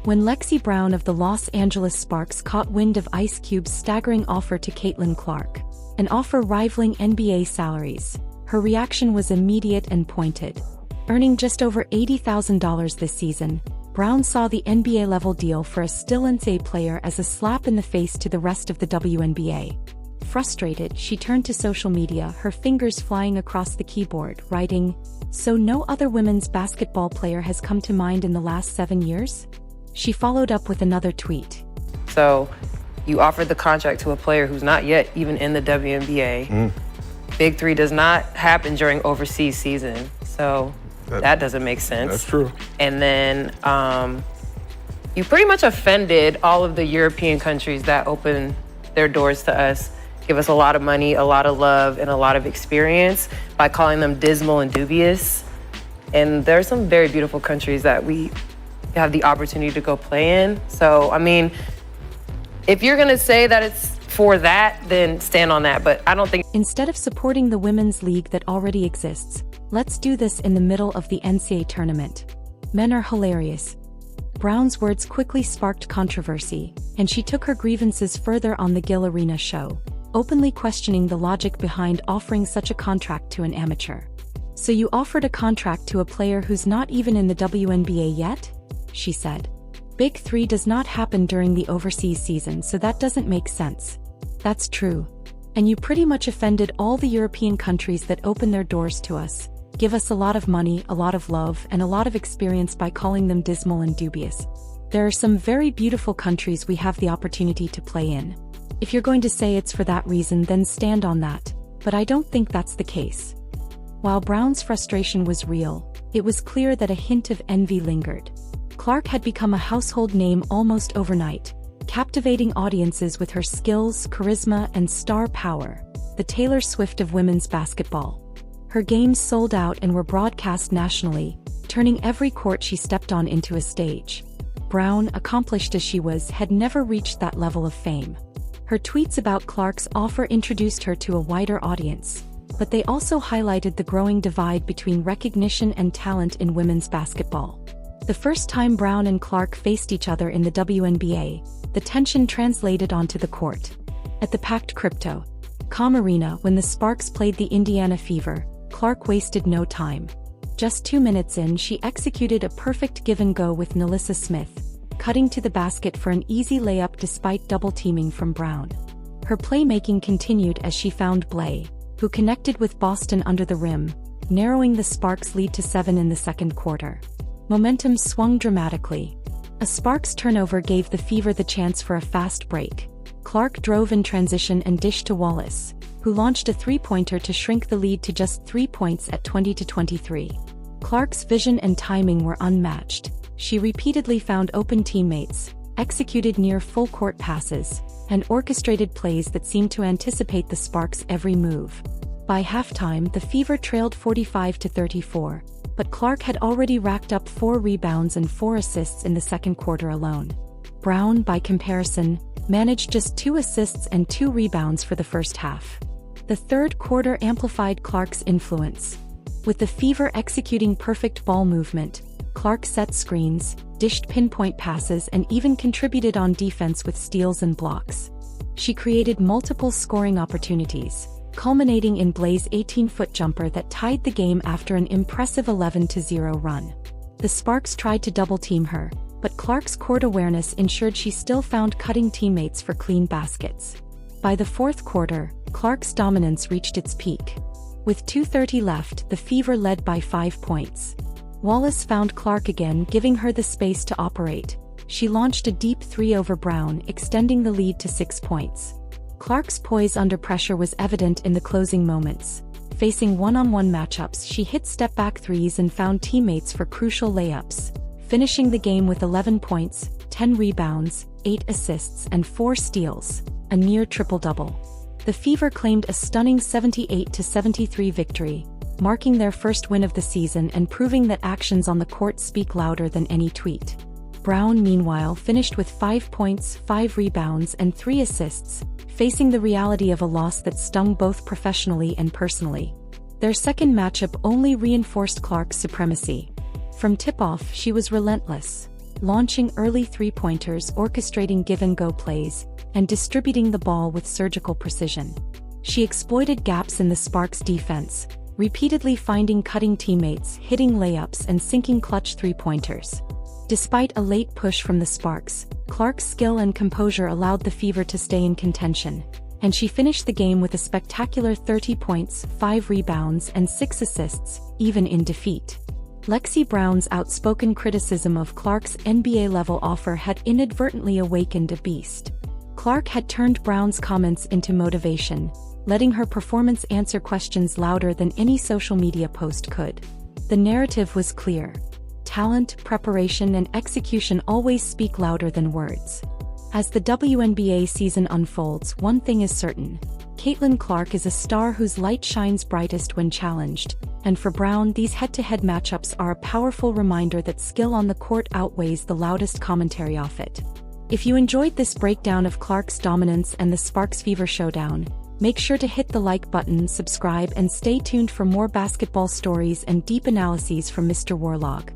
When Lexi Brown of the Los Angeles Sparks caught wind of Ice Cube's staggering offer to Caitlin Clark, an offer rivaling NBA salaries, her reaction was immediate and pointed. Earning just over $80,000 this season, Brown saw the NBA-level deal for a still NBA player as a slap in the face to the rest of the WNBA. Frustrated, she turned to social media, her fingers flying across the keyboard, writing, "So no other women's basketball player has come to mind in the last 7 years?" She followed up with another tweet. So, you offered the contract to a player who's not yet even in the WNBA. Big Three does not happen during overseas season, so that doesn't make sense. That's true. And then you pretty much offended all of the European countries that open their doors to us, give us a lot of money, a lot of love, and a lot of experience by calling them dismal and dubious. And there are some very beautiful countries that we have the opportunity to go play in. So, I mean, if you're gonna say that it's for that, then stand on that, but I don't think... Instead of supporting the women's league that already exists, let's do this in the middle of the NCAA tournament. Men are hilarious. Brown's words quickly sparked controversy, and she took her grievances further on the Gill Arena show, openly questioning the logic behind offering such a contract to an amateur. "So you offered a contract to a player who's not even in the WNBA yet?" she said. "Big Three does not happen during the overseas season, so that doesn't make sense." "That's true. And you pretty much offended all the European countries that open their doors to us, give us a lot of money, a lot of love, and a lot of experience by calling them dismal and dubious. There are some very beautiful countries we have the opportunity to play in. If you're going to say it's for that reason, then stand on that, but I don't think that's the case." While Brown's frustration was real, it was clear that a hint of envy lingered. Clark had become a household name almost overnight, captivating audiences with her skills, charisma, and star power, the Taylor Swift of women's basketball. Her games sold out and were broadcast nationally, turning every court she stepped on into a stage. Brown, accomplished as she was, had never reached that level of fame. Her tweets about Clark's offer introduced her to a wider audience, but they also highlighted the growing divide between recognition and talent in women's basketball. The first time Brown and Clark faced each other in the WNBA, the tension translated onto the court. At the packed Crypto.com arena when the Sparks played the Indiana Fever, Clark wasted no time. Just 2 minutes in, she executed a perfect give-and-go with Nalissa Smith, cutting to the basket for an easy layup despite double-teaming from Brown. Her playmaking continued as she found Blay, who connected with Boston under the rim, narrowing the Sparks' lead to 7 in the second quarter. Momentum swung dramatically. A Sparks turnover gave the Fever the chance for a fast break. Clark drove in transition and dished to Wallace, who launched a three-pointer to shrink the lead to just 3 points at 20-23. Clark's vision and timing were unmatched. She repeatedly found open teammates, executed near full-court passes, and orchestrated plays that seemed to anticipate the Sparks' every move. By halftime, the Fever trailed 45-34. But Clark had already racked up 4 rebounds and 4 assists in the second quarter alone. Brown, by comparison, managed just 2 assists and 2 rebounds for the first half. The third quarter amplified Clark's influence. With the Fever executing perfect ball movement, Clark set screens, dished pinpoint passes, and even contributed on defense with steals and blocks. She created multiple scoring opportunities, culminating in Blay's 18-foot jumper that tied the game after an impressive 11-0 run. The Sparks tried to double-team her, but Clark's court awareness ensured she still found cutting teammates for clean baskets. By the fourth quarter, Clark's dominance reached its peak. With 2:30 left, the Fever led by 5 points. Wallace found Clark again, giving her the space to operate. She launched a deep 3 over Brown, extending the lead to 6 points. Clark's poise under pressure was evident in the closing moments. Facing one-on-one matchups, she hit step-back threes and found teammates for crucial layups, finishing the game with 11 points, 10 rebounds, 8 assists, and 4 steals, a near triple-double. The Fever claimed a stunning 78-73 victory, marking their first win of the season and proving that actions on the court speak louder than any tweet. Brown, meanwhile, finished with 5 points, 5 rebounds, and 3 assists, facing the reality of a loss that stung both professionally and personally. Their second matchup only reinforced Clark's supremacy. From tip-off, she was relentless. launching early three-pointers, orchestrating give-and-go plays, and distributing the ball with surgical precision. She exploited gaps in the Sparks' defense, repeatedly finding cutting teammates, hitting layups, and sinking clutch three-pointers. Despite a late push from the Sparks, Clark's skill and composure allowed the Fever to stay in contention, and she finished the game with a spectacular 30 points, 5 rebounds, and 6 assists, even in defeat. Lexie Brown's outspoken criticism of Clark's NBA-level offer had inadvertently awakened a beast. Clark had turned Brown's comments into motivation, letting her performance answer questions louder than any social media post could. The narrative was clear. Talent, preparation, and execution always speak louder than words. As the WNBA season unfolds, one thing is certain. Caitlin Clark is a star whose light shines brightest when challenged, and for Brown, these head-to-head matchups are a powerful reminder that skill on the court outweighs the loudest commentary off it. If you enjoyed this breakdown of Clark's dominance and the Sparks Fever showdown, make sure to hit the like button, subscribe, and stay tuned for more basketball stories and deep analyses from Mr. Warlog.